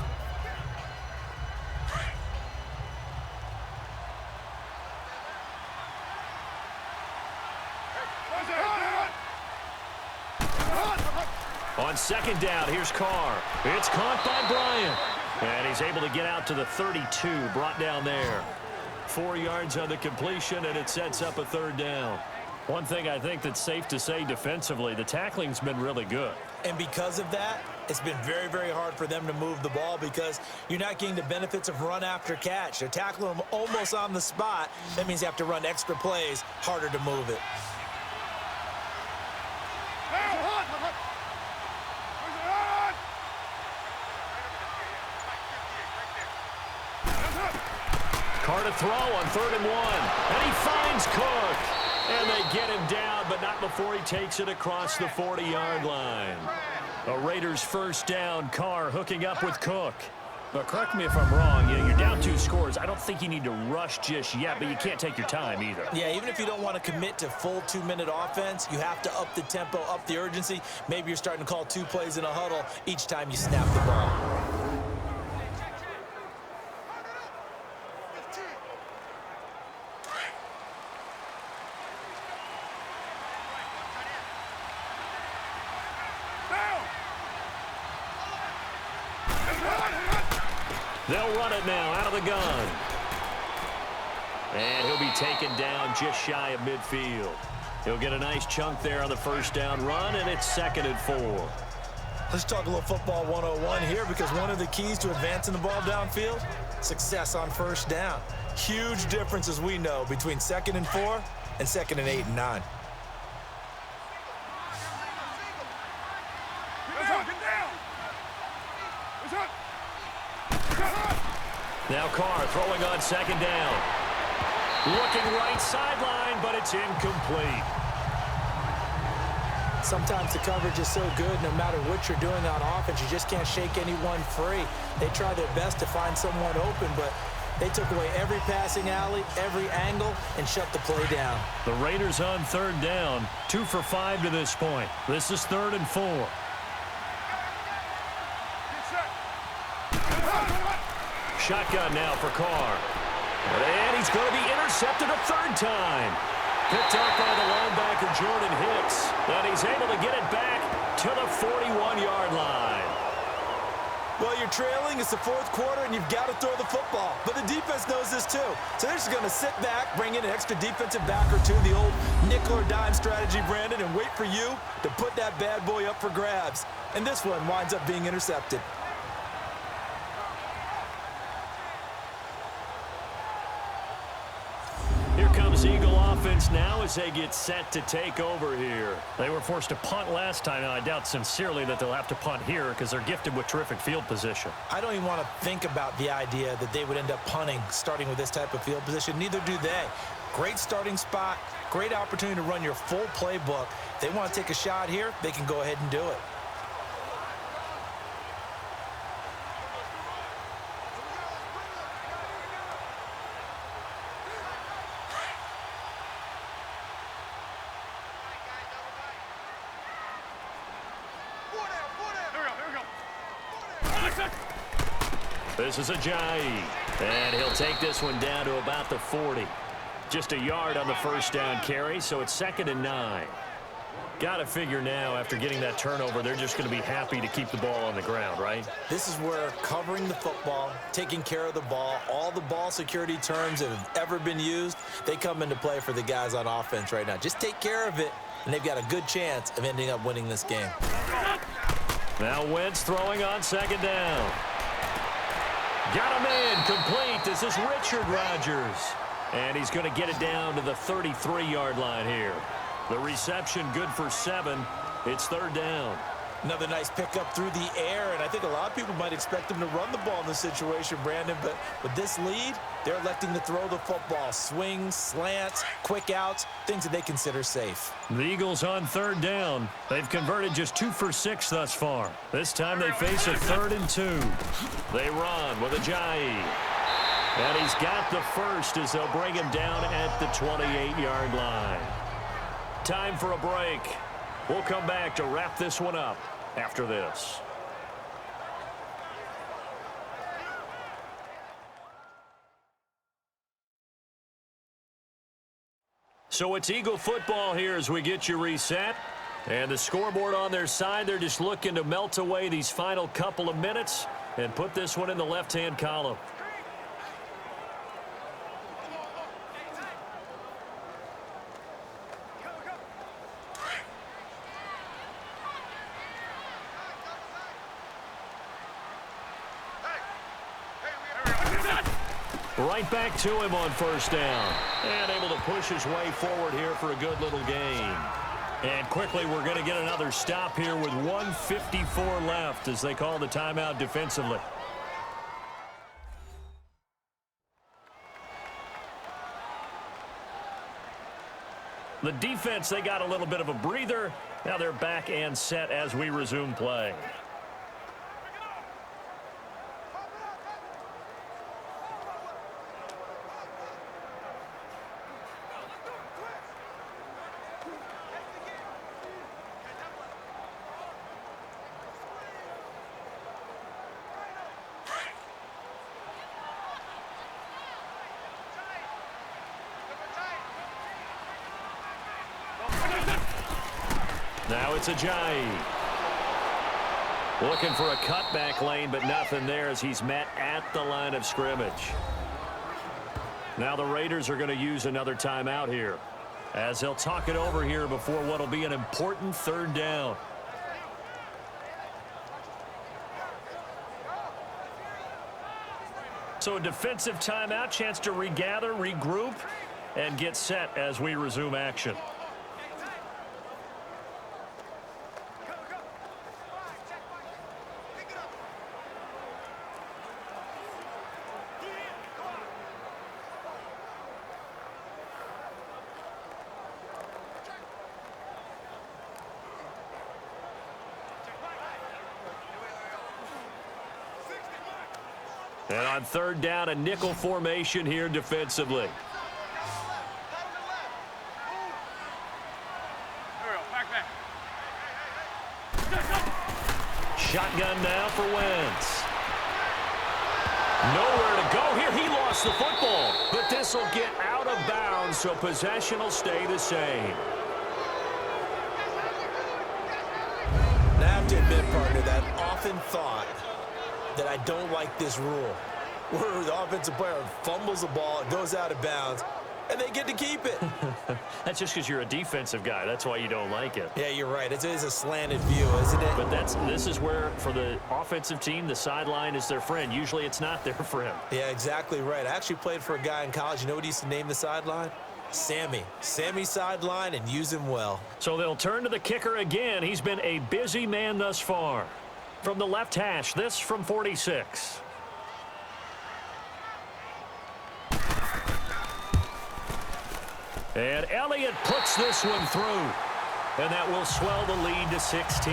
On 2nd down, here's Carr. It's caught by Bryant. And he's able to get out to the 32, brought down there. 4 yards on the completion, and it sets up a 3rd down. One thing I think that's safe to say defensively, the tackling's been really good. And because of that, it's been very, very hard for them to move the ball because you're not getting the benefits of run after catch. They're tackling them almost on the spot. That means you have to run extra plays, harder to move it. Carr to throw on 3rd and 1. And he finds Cook. And they get him down, but not before he takes it across the 40-yard line. A Raiders 1st down. Carr hooking up with Cook. But correct me if I'm wrong, you're down 2 scores. I don't think you need to rush just yet, but you can't take your time either. Yeah, even if you don't want to commit to full 2-minute offense, you have to up the tempo, up the urgency. Maybe you're starting to call 2 plays in a huddle each time you snap the ball. They'll run it now out of the gun. And he'll be taken down just shy of midfield. He'll get a nice chunk there on the first down run, and it's 2nd and 4. Let's talk a little football 101 here, because one of the keys to advancing the ball downfield, success on first down. Huge difference, as we know, between 2nd and 4 and 2nd and 8 and 9. Now Carr throwing on 2nd down. Looking right sideline, but it's incomplete. Sometimes the coverage is so good, no matter what you're doing on offense, you just can't shake anyone free. They try their best to find someone open, but they took away every passing alley, every angle, and shut the play down. The Raiders on 3rd down, 2 for 5 to this point. This is 3rd and 4. Shotgun now for Carr. And he's going to be intercepted a 3rd time. Picked up by the linebacker, Jordan Hicks. And he's able to get it back to the 41-yard line. Well, you're trailing. It's the 4th quarter, and you've got to throw the football. But the defense knows this, too. So they're just going to sit back, bring in an extra defensive back or two, the old nickel or dime strategy, Brandon, and wait for you to put that bad boy up for grabs. And this one winds up being intercepted. Here comes Eagle offense now as they get set to take over here. They were forced to punt last time, and I doubt sincerely that they'll have to punt here because they're gifted with terrific field position. I don't even want to think about the idea that they would end up punting starting with this type of field position. Neither do they. Great starting spot, great opportunity to run your full playbook. If they want to take a shot here, they can go ahead and do it. This is Ajayi, and he'll take this one down to about the 40. Just a yard on the first down carry, so it's 2nd and 9. Got to figure now, after getting that turnover, they're just going to be happy to keep the ball on the ground, right? This is where covering the football, taking care of the ball, all the ball security terms that have ever been used, they come into play for the guys on offense right now. Just take care of it, and they've got a good chance of ending up winning this game. Now Wentz throwing on 2nd down. Got him in, complete. This is Richard Rodgers. And he's going to get it down to the 33-yard line here. The reception good for 7. It's 3rd down. Another nice pickup through the air, and I think a lot of people might expect them to run the ball in this situation, Brandon, but with this lead, they're electing to throw the football. Swings, slants, quick outs, things that they consider safe. The Eagles on 3rd down. They've converted just 2 for 6 thus far. This time they face a 3rd and 2. They run with Ajayi. And he's got the first as they'll bring him down at the 28-yard line. Time for a break. We'll come back to wrap this one up after this. So it's Eagle football here as we get you reset. And the scoreboard on their side, they're just looking to melt away these final couple of minutes and put this one in the left-hand column. Right back to him on first down. And able to push his way forward here for a good little gain. And quickly we're going to get another stop here with 1:54 left as they call the timeout defensively. The defense, they got a little bit of a breather. Now they're back and set as we resume play. Now it's Ajayi. Looking for a cutback lane, but nothing there as he's met at the line of scrimmage. Now the Raiders are going to use another timeout here, as they'll talk it over here before what will be an important third down. So a defensive timeout, chance to regather, regroup, and get set as we resume action. And on third down, a nickel formation here defensively. Shotgun now for Wentz. Nowhere to go here. He lost the football, but this will get out of bounds, so possession will stay the same. And I have to admit, partner, that I often thought that I don't like this rule, where the offensive player fumbles the ball, it goes out of bounds, and they get to keep it. That's just because you're a defensive guy. That's why you don't like it. Yeah, you're right. It is a slanted view, isn't it? But this is where, for the offensive team, the sideline is their friend. Usually it's not their friend. Yeah, exactly right. I actually played for a guy in college. You know what he used to name the sideline? Sammy. Sammy sideline, and use him well. So they'll turn to the kicker again. He's been a busy man thus far. From the left hash, this from 46. And Elliott puts this one through. And that will swell the lead to 16.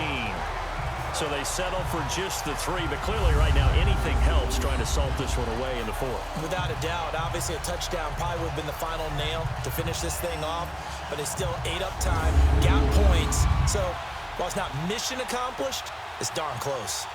So they settle for just the 3. But clearly right now anything helps trying to salt this one away in the 4th. Without a doubt, obviously a touchdown probably would have been the final nail to finish this thing off. But it's still 8 up time, got points. So while it's not mission accomplished, it's darn close.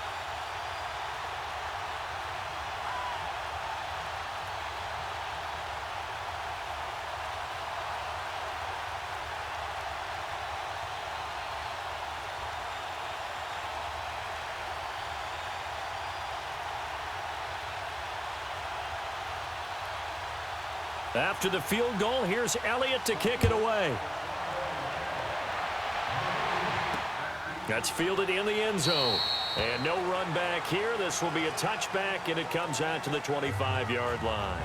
After the field goal, here's Elliott to kick it away. That's fielded in the end zone. And no run back here. This will be a touchback, and it comes out to the 25-yard line.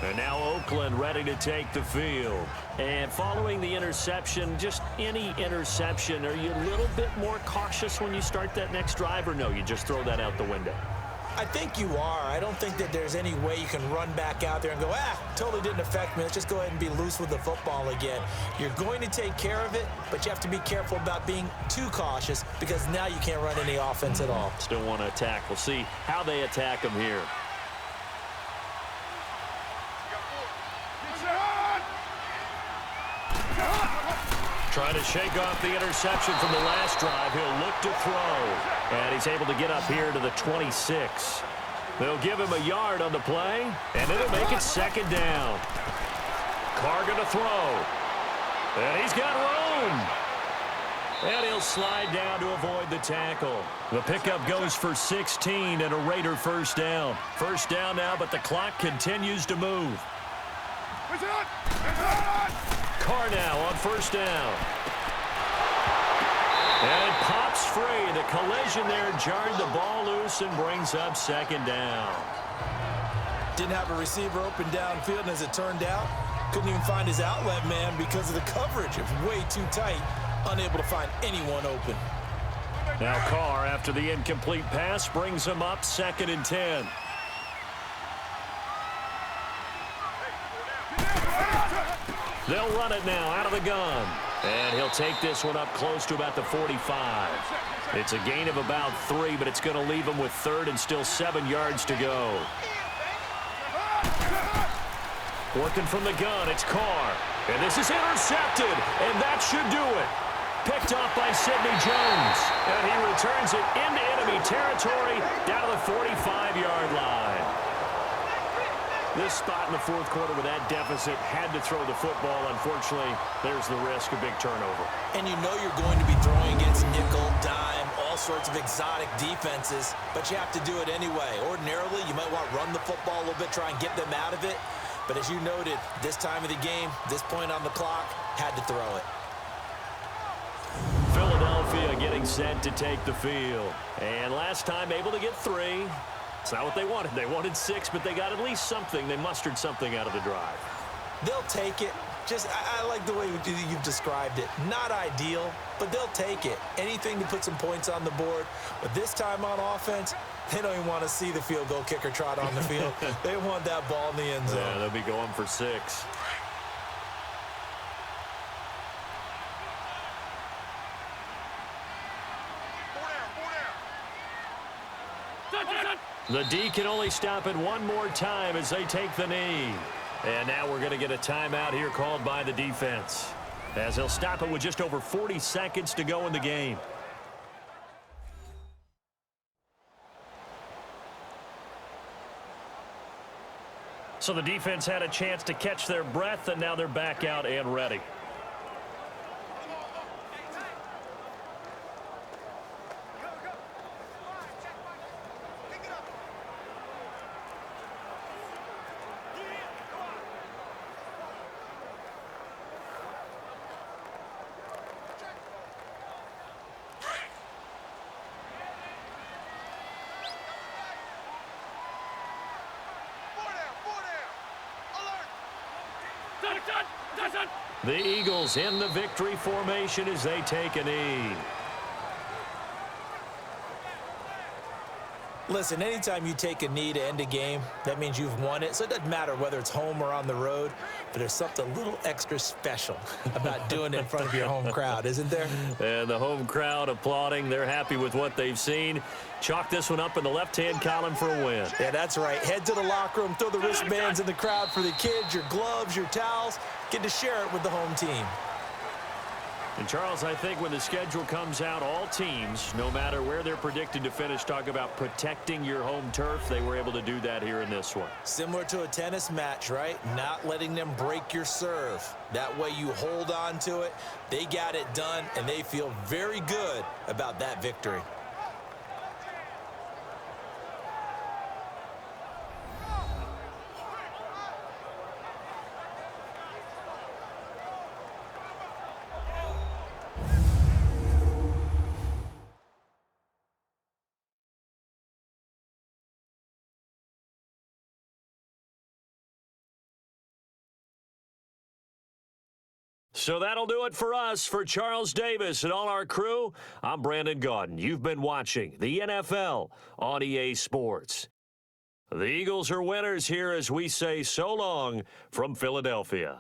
And now Oakland ready to take the field. And following the interception, just any interception, are you a little bit more cautious when you start that next drive, or no, you just throw that out the window? I think you are. I don't think that there's any way you can run back out there and go, totally didn't affect me. Let's just go ahead and be loose with the football again. You're going to take care of it, but you have to be careful about being too cautious because now you can't run any offense at all. Still want to attack. We'll see how they attack them here. Trying to shake off the interception from the last drive. He'll look to throw. And he's able to get up here to the 26. They'll give him a yard on the play, and it'll make it second down. Carr going to throw. And he's got room. And he'll slide down to avoid the tackle. The pickup goes for 16 and a Raider first down. First down now, but the clock continues to move. Carr now on first down. And it pops free. The collision there jarred the ball loose and brings up second down. Didn't have a receiver open downfield, and as it turned out, couldn't even find his outlet man because of the coverage. It was way too tight, unable to find anyone open. Now Carr, after the incomplete pass, brings him up 2nd and 10. They'll run it now out of the gun. And he'll take this one up close to about the 45. It's a gain of about 3, but it's going to leave him with 3rd and still 7 yards to go. Working from the gun, it's Carr. And this is intercepted, and that should do it. Picked off by Sidney Jones. And he returns it into enemy territory down to the 45-yard line. This spot in the 4th quarter with that deficit had to throw the football. Unfortunately, there's the risk of big turnover. And you know you're going to be throwing against nickel, dime, all sorts of exotic defenses, but you have to do it anyway. Ordinarily, you might want to run the football a little bit, try and get them out of it. But as you noted, this time of the game, this point on the clock, had to throw it. Philadelphia getting set to take the field. And last time able to get 3. It's not what they wanted. They wanted 6, but they got at least something. They mustered something out of the drive. They'll take it. Just, I like the way you've described it. Not ideal, but they'll take it. Anything to put some points on the board. But this time on offense, they don't even want to see the field goal kicker trot on the field. They want that ball in the end zone. Yeah, they'll be going for 6. The D can only stop it one more time as they take the knee. And now we're going to get a timeout here called by the defense, as they'll stop it with just over 40 seconds to go in the game. So the defense had a chance to catch their breath, and now they're back out and ready. The Eagles in the victory formation as they take a knee. Listen, anytime you take a knee to end a game, that means you've won it. So it doesn't matter whether it's home or on the road, but there's something a little extra special about doing it in front of your home crowd, isn't there? And the home crowd applauding. They're happy with what they've seen. Chalk this one up in the left-hand column for a win. Yeah, that's right. Head to the locker room, throw the wristbands in the crowd for the kids, your gloves, your towels. Get to share it with the home team. And, Charles, I think when the schedule comes out, all teams, no matter where they're predicted to finish, talk about protecting your home turf. They were able to do that here in this one. Similar to a tennis match, right? Not letting them break your serve. That way you hold on to it. They got it done, and they feel very good about that victory. So that'll do it for us. For Charles Davis and all our crew, I'm Brandon Gaudin. You've been watching the NFL on EA Sports. The Eagles are winners here as we say so long from Philadelphia.